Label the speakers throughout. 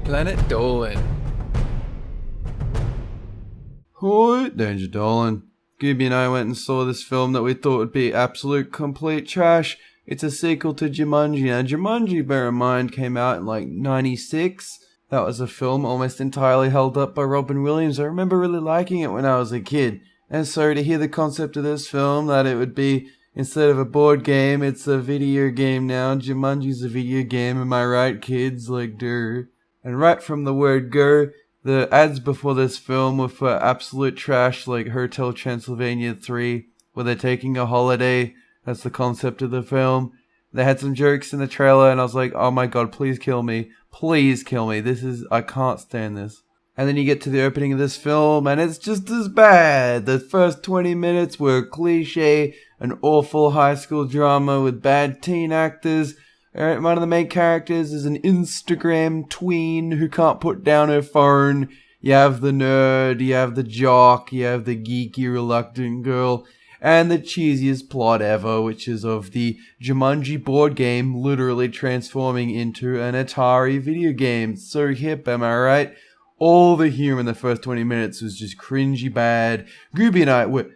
Speaker 1: Planet Dolan.
Speaker 2: Hi, Danger Dolan. Gooby and I went and saw this film that we thought would be absolute complete trash. It's a sequel to Jumanji. Now, Jumanji, bear in mind, came out in like 96. That was a film almost entirely held up by Robin Williams. I remember really liking it when I was a kid. And so to hear the concept of this film, that it would be, instead of a board game, it's a video game now. Jumanji's a video game, am I right, kids? Like, duh. And right from the word go, the ads before this film were for absolute trash, like Hotel Transylvania 3, where they're taking a holiday. That's the concept of the film. They had some jokes in the trailer, and I was like, oh my god, please kill me. Please kill me. I can't stand this. And then you get to the opening of this film, and it's just as bad. The first 20 minutes were cliche, an awful high school drama with bad teen actors. One of the main characters is an Instagram tween who can't put down her phone. You have the nerd, you have the jock, you have the geeky, reluctant girl, and the cheesiest plot ever, which is of the Jumanji board game literally transforming into an Atari video game. So hip, am I right? All the humor in the first 20 minutes was just cringy bad. Gooby and I were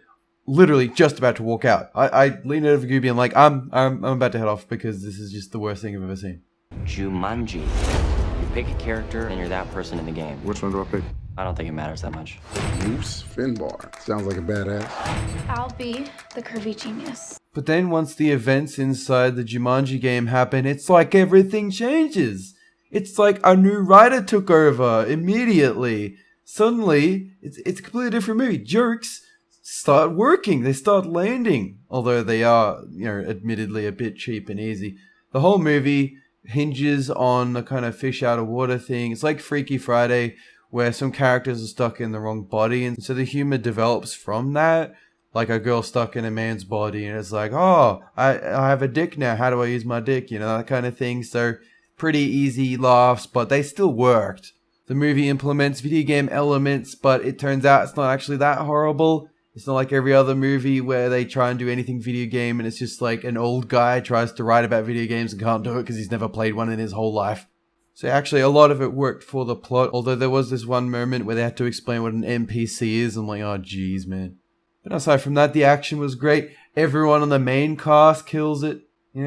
Speaker 2: literally just about to walk out. I leaned over Gooby and like, I'm about to head off because this is just the worst thing I've ever seen.
Speaker 3: Jumanji. You pick a character and you're that person in the game.
Speaker 4: Which one do I pick?
Speaker 3: I don't think it matters that much.
Speaker 4: Moose Finbar. Sounds like a badass.
Speaker 5: I'll be the curvy genius.
Speaker 2: But then once the events inside the Jumanji game happen, it's like everything changes. It's like a new writer took over immediately. Suddenly, it's a completely different movie. Jokes start working. They start landing. Although they are, admittedly a bit cheap and easy. The whole movie hinges on the kind of fish out of water thing. It's like Freaky Friday, where some characters are stuck in the wrong body. And so the humor develops from that. Like a girl stuck in a man's body. And it's like, oh, I have a dick now. How do I use my dick? That kind of thing. So pretty easy laughs, but they still worked. The movie implements video game elements, but it turns out it's not actually that horrible. It's not like every other movie where they try and do anything video game and it's just like an old guy tries to write about video games and can't do it because he's never played one in his whole life. So actually a lot of it worked for the plot, although there was this one moment where they had to explain what an NPC is. I'm like, oh jeez, man. But aside from that, the action was great. Everyone on the main cast kills it.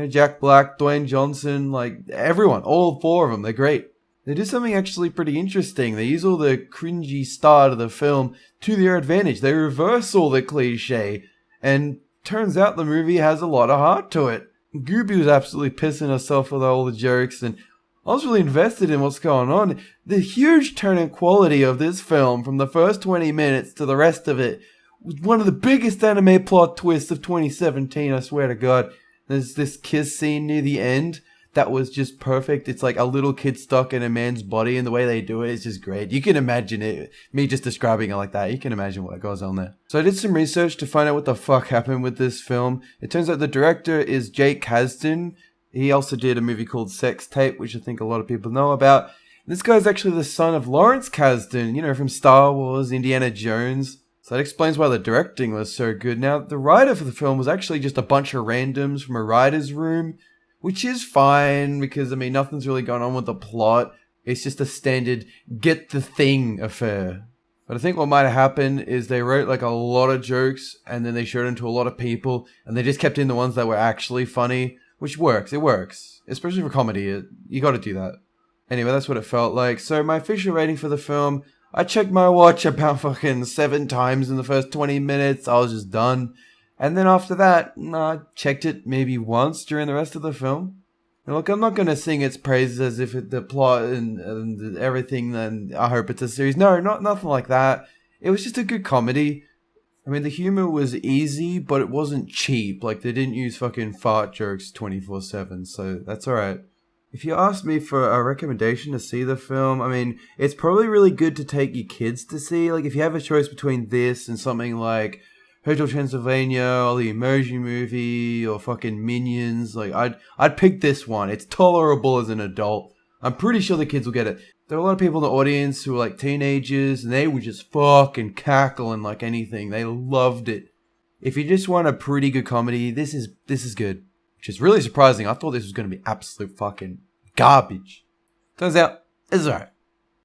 Speaker 2: Jack Black, Dwayne Johnson, like everyone, all four of them, they're great. They do something actually pretty interesting. They use all the cringy start of the film to their advantage. They reverse all the cliche. And turns out the movie has a lot of heart to it. Gooby was absolutely pissing herself with all the jokes. And I was really invested in what's going on. The huge turn in quality of this film from the first 20 minutes to the rest of it was one of the biggest anime plot twists of 2017, I swear to God. There's this kiss scene near the end that was just perfect. It's like a little kid stuck in a man's body, and the way they do it is just great. You can imagine it. Me just describing it like that, you can imagine what goes on there. So I did some research to find out what the fuck happened with this film. It turns out the director is Jake Kasdan. He also did a movie called Sex Tape, which I think a lot of people know about. This guy's actually the son of Lawrence Kasdan, from Star Wars, Indiana Jones. So that explains why the directing was so good. Now, the writer for the film was actually just a bunch of randoms from a writer's room, which is fine because, nothing's really going on with the plot. It's just a standard get the thing affair. But I think what might have happened is they wrote like a lot of jokes and then they showed them to a lot of people and they just kept in the ones that were actually funny, which works. It works. Especially for comedy. You got to do that. Anyway, that's what it felt like. So my official rating for the film, I checked my watch about fucking 7 times in the first 20 minutes. I was just done. And then after that, I checked it maybe once during the rest of the film. And look, I'm not going to sing its praises as if the plot and everything, and I hope it's a series. No, nothing like that. It was just a good comedy. The humor was easy, but it wasn't cheap. Like, they didn't use fucking fart jokes 24/7, so that's alright. If you ask me for a recommendation to see the film, it's probably really good to take your kids to see. Like, if you have a choice between this and something like Hotel Transylvania or the Emoji Movie or fucking Minions, like, I'd pick this one. It's tolerable as an adult. I'm pretty sure the kids will get it. There are a lot of people in the audience who are like teenagers and they would just fucking cackling like anything. They loved it. If you just want a pretty good comedy, this is good. Which is really surprising. I thought this was going to be absolute fucking garbage. Turns out, it's alright.